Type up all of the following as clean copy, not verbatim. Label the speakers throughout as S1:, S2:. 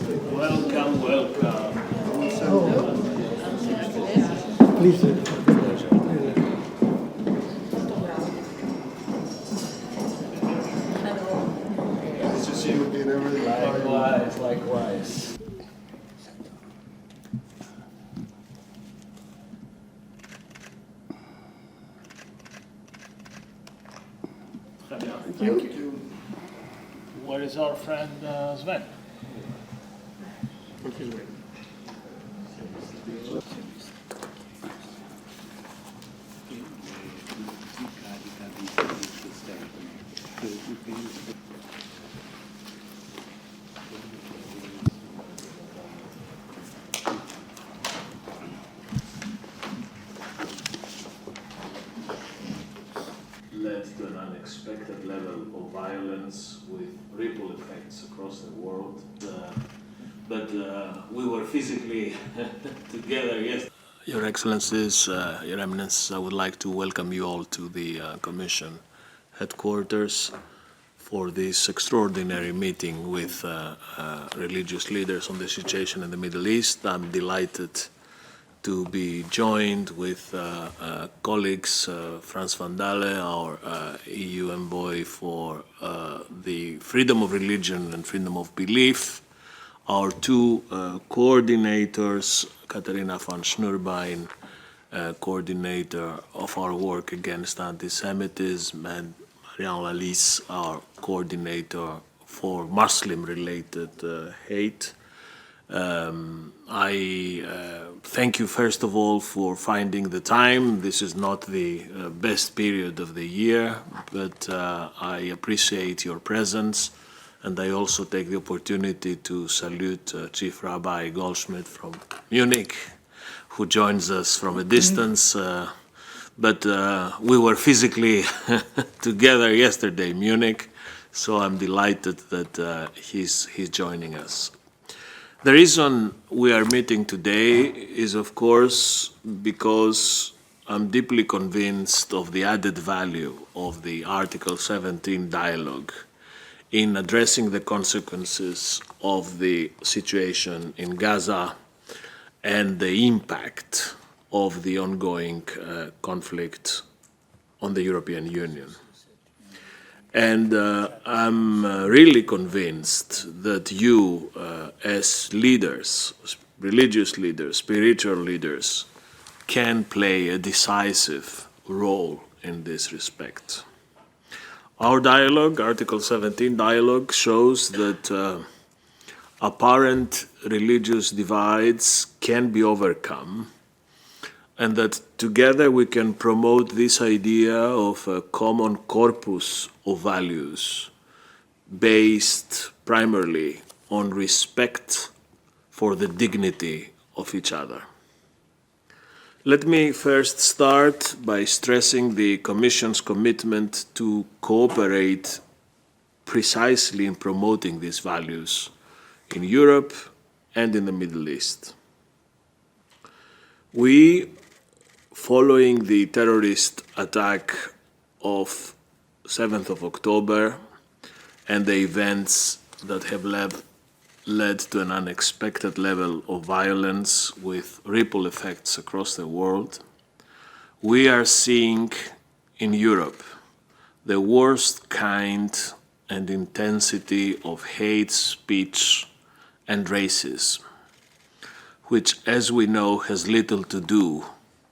S1: Welcome, welcome.
S2: Please.
S3: Nice to see you again, everything.
S1: Likewise, likewise.
S3: Thank you.
S1: Where is our friend Sven? Led to an unexpected level of violence with ripple effects across the world. But we were physically together yesterday. Your Excellencies, Your Eminence, I would like to welcome you all to the Commission headquarters for this extraordinary meeting with religious leaders on the situation in the Middle East. I'm delighted to be joined with colleagues, Frans van Dale, our EU envoy for the freedom of religion and freedom of belief, our two coordinators, Katharina van Schnurbein, coordinator of our work against anti-Semitism, and Marianne Lalisse, our coordinator for Muslim-related hate. I thank you first of all for finding the time. This is not the best period of the year, but I appreciate your presence, and I also take the opportunity to salute Chief Rabbi Goldschmidt from Munich, who joins us from a distance. But we were physically together yesterday in Munich, so I'm delighted that he's joining us. The reason we are meeting today is, of course, because I'm deeply convinced of the added value of the Article 17 dialogue in addressing the consequences of the situation in Gaza and the impact of the ongoing conflict on the European Union. And I'm really convinced that you, as leaders, religious leaders, spiritual leaders, can play a decisive role in this respect. Our dialogue, Article 17 dialogue, shows that apparent religious divides can be overcome, and that together we can promote this idea of a common corpus of values based primarily on respect for the dignity of each other. Let me first start by stressing the Commission's commitment to cooperate precisely in promoting these values in Europe and in the Middle East. We, following the terrorist attack of 7th of October and the events that have led to an unexpected level of violence with ripple effects across the world, we are seeing in Europe the worst kind and intensity of hate speech and racism, which, as we know, has little to do,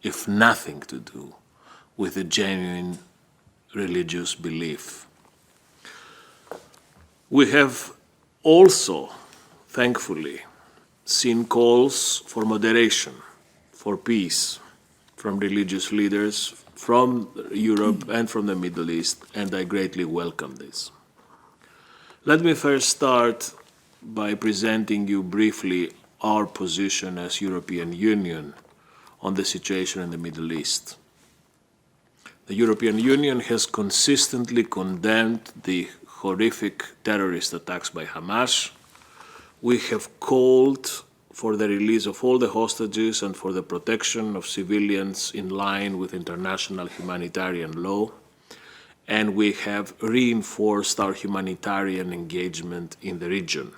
S1: if nothing to do, with a genuine religious belief. We have also, thankfully, seen calls for moderation, for peace, from religious leaders from Europe and from the Middle East, and I greatly welcome this. Let me first start by presenting you briefly our position as European Union on the situation in the Middle East. The European Union has consistently condemned the horrific terrorist attacks by Hamas. We have called for the release of all the hostages and for the protection of civilians in line with international humanitarian law, and we have reinforced our humanitarian engagement in the region.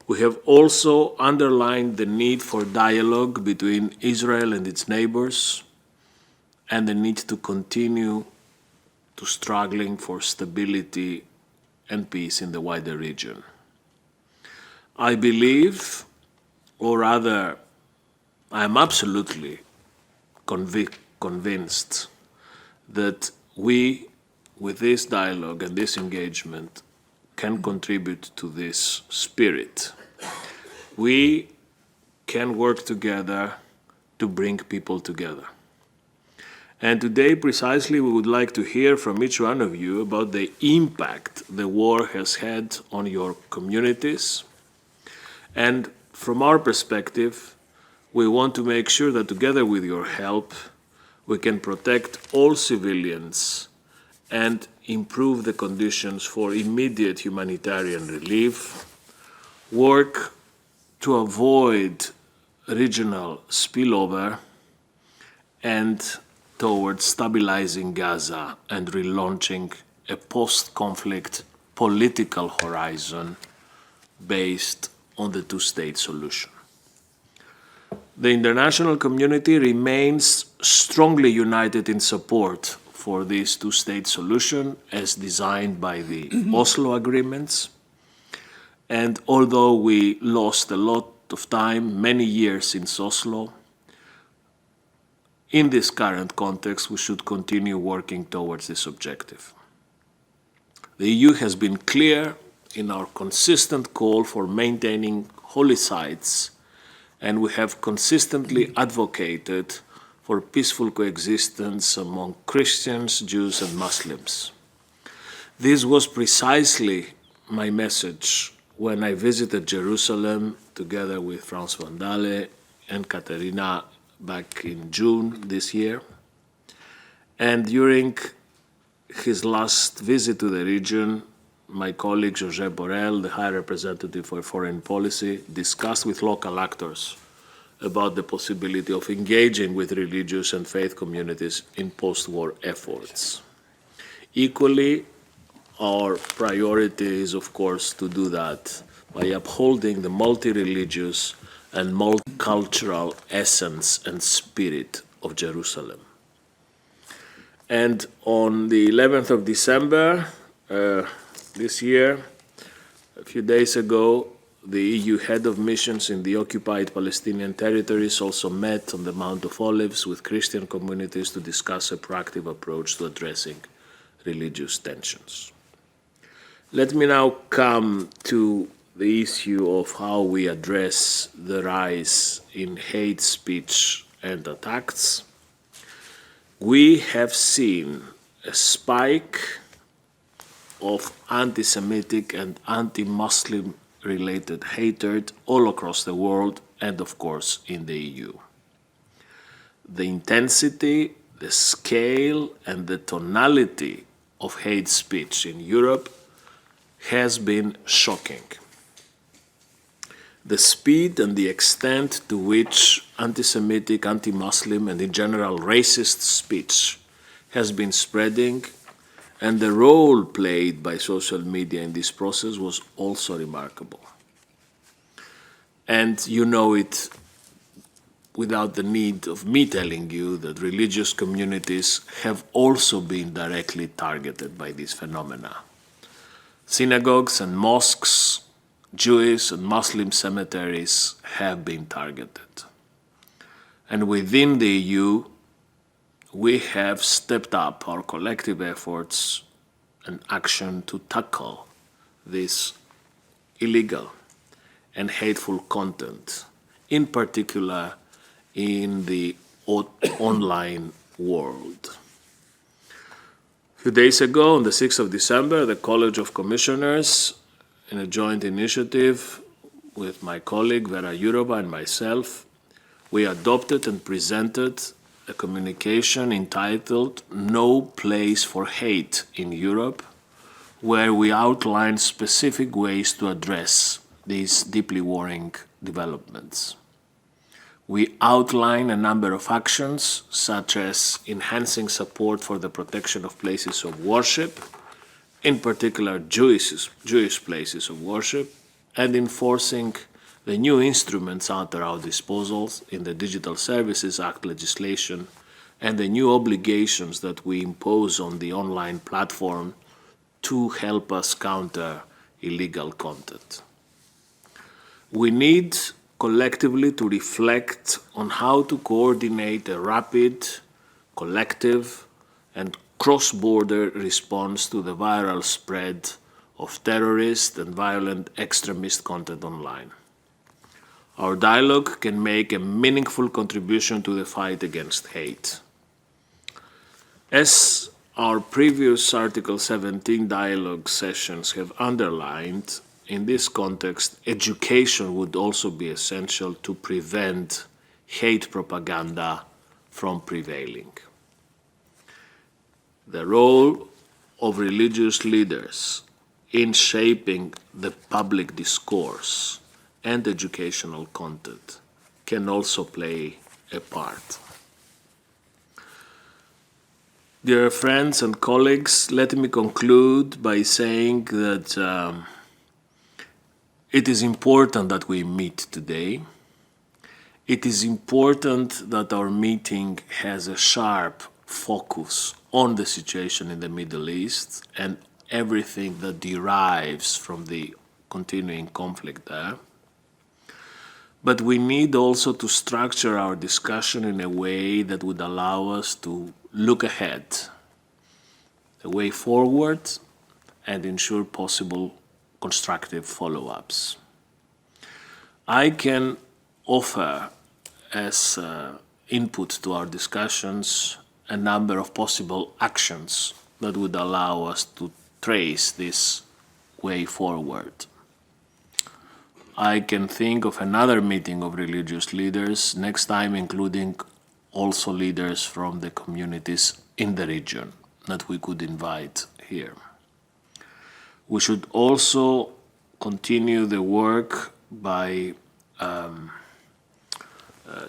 S1: We have also underlined the need for dialogue between Israel and its neighbors and the need to continue to struggling for stability and peace in the wider region. I believe, or rather, I am absolutely convinced that we, with this dialogue and this engagement, can contribute to this spirit. We can work together to bring people together. And today, precisely, we would like to hear from each one of you about the impact the war has had on your communities. And from our perspective, we want to make sure that together with your help, we can protect all civilians and improve the conditions for immediate humanitarian relief, work to avoid regional spillover, and towards stabilizing Gaza and relaunching a post-conflict political horizon based on the two-state solution. The international community remains strongly united in support for this two-state solution as designed by the Oslo agreements. And although we lost a lot of time, many years since Oslo, in this current context, we should continue working towards this objective. The EU has been clear in our consistent call for maintaining holy sites, and we have consistently advocated for peaceful coexistence among Christians, Jews, and Muslims. This was precisely my message when I visited Jerusalem together with Frans van Dale and Katerina back in June this year. And during his last visit to the region, my colleague Josep Borrell, the High Representative for Foreign Policy, discussed with local actors about the possibility of engaging with religious and faith communities in post-war efforts. Equally, our priority is, of course, to do that by upholding the multi-religious and multicultural essence and spirit of Jerusalem. And on the 11th of December this year, a few days ago, the EU head of missions in the occupied Palestinian territories also met on the Mount of Olives with Christian communities to discuss a proactive approach to addressing religious tensions. Let me now come to the issue of how we address the rise in hate speech and attacks. We have seen a spike of anti-Semitic and anti-Muslim related hatred all across the world and, of course, in the EU. The intensity, the scale, and the tonality of hate speech in Europe has been shocking. The speed and the extent to which anti-Semitic, anti-Muslim, and in general racist speech has been spreading, and the role played by social media in this process was also remarkable. And you know it without the need of me telling you that religious communities have also been directly targeted by these phenomena. Synagogues and mosques, Jewish and Muslim cemeteries have been targeted. And within the EU, we have stepped up our collective efforts and action to tackle this illegal and hateful content, in particular in the online world. A few days ago, on the 6th of December, the College of Commissioners, in a joint initiative with my colleague Vera Jourova and myself, we adopted and presented a communication entitled No Place for Hate in Europe, where we outline specific ways to address these deeply worrying developments. We outline a number of actions, such as enhancing support for the protection of places of worship, in particular Jewish places of worship, and enforcing the new instruments at our disposal in the Digital Services Act legislation and the new obligations that we impose on the online platform to help us counter illegal content. We need collectively to reflect on how to coordinate a rapid, collective, and cross-border response to the viral spread of terrorist and violent extremist content online. Our dialogue can make a meaningful contribution to the fight against hate. As our previous Article 17 dialogue sessions have underlined, in this context, education would also be essential to prevent hate propaganda from prevailing. The role of religious leaders in shaping the public discourse and educational content can also play a part. Dear friends and colleagues, let me conclude by saying that it is important that we meet today. It is important that our meeting has a sharp focus on the situation in the Middle East and everything that derives from the continuing conflict there. But we need also to structure our discussion in a way that would allow us to look ahead, a way forward, and ensure possible constructive follow-ups. I can offer as input to our discussions a number of possible actions that would allow us to trace this way forward. I can think of another meeting of religious leaders, next time including also leaders from the communities in the region that we could invite here. We should also continue the work by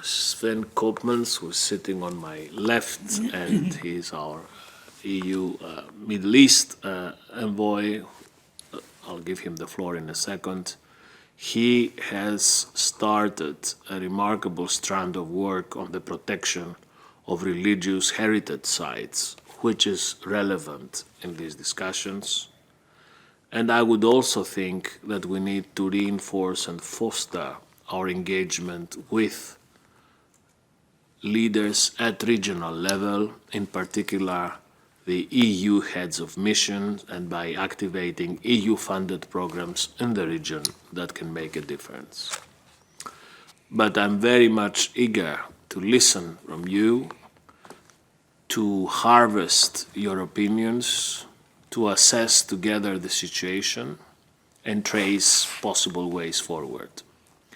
S1: Sven Koopmans, who's sitting on my left, and he's our EU Middle East envoy. I'll give him the floor in a second. He has started a remarkable strand of work on the protection of religious heritage sites, which is relevant in these discussions. And I would also think that we need to reinforce and foster our engagement with leaders at regional level, in particular the EU heads of mission, and by activating EU-funded programs in the region that can make a difference. But I'm very much eager to listen from you, to harvest your opinions, to assess together the situation, and trace possible ways forward.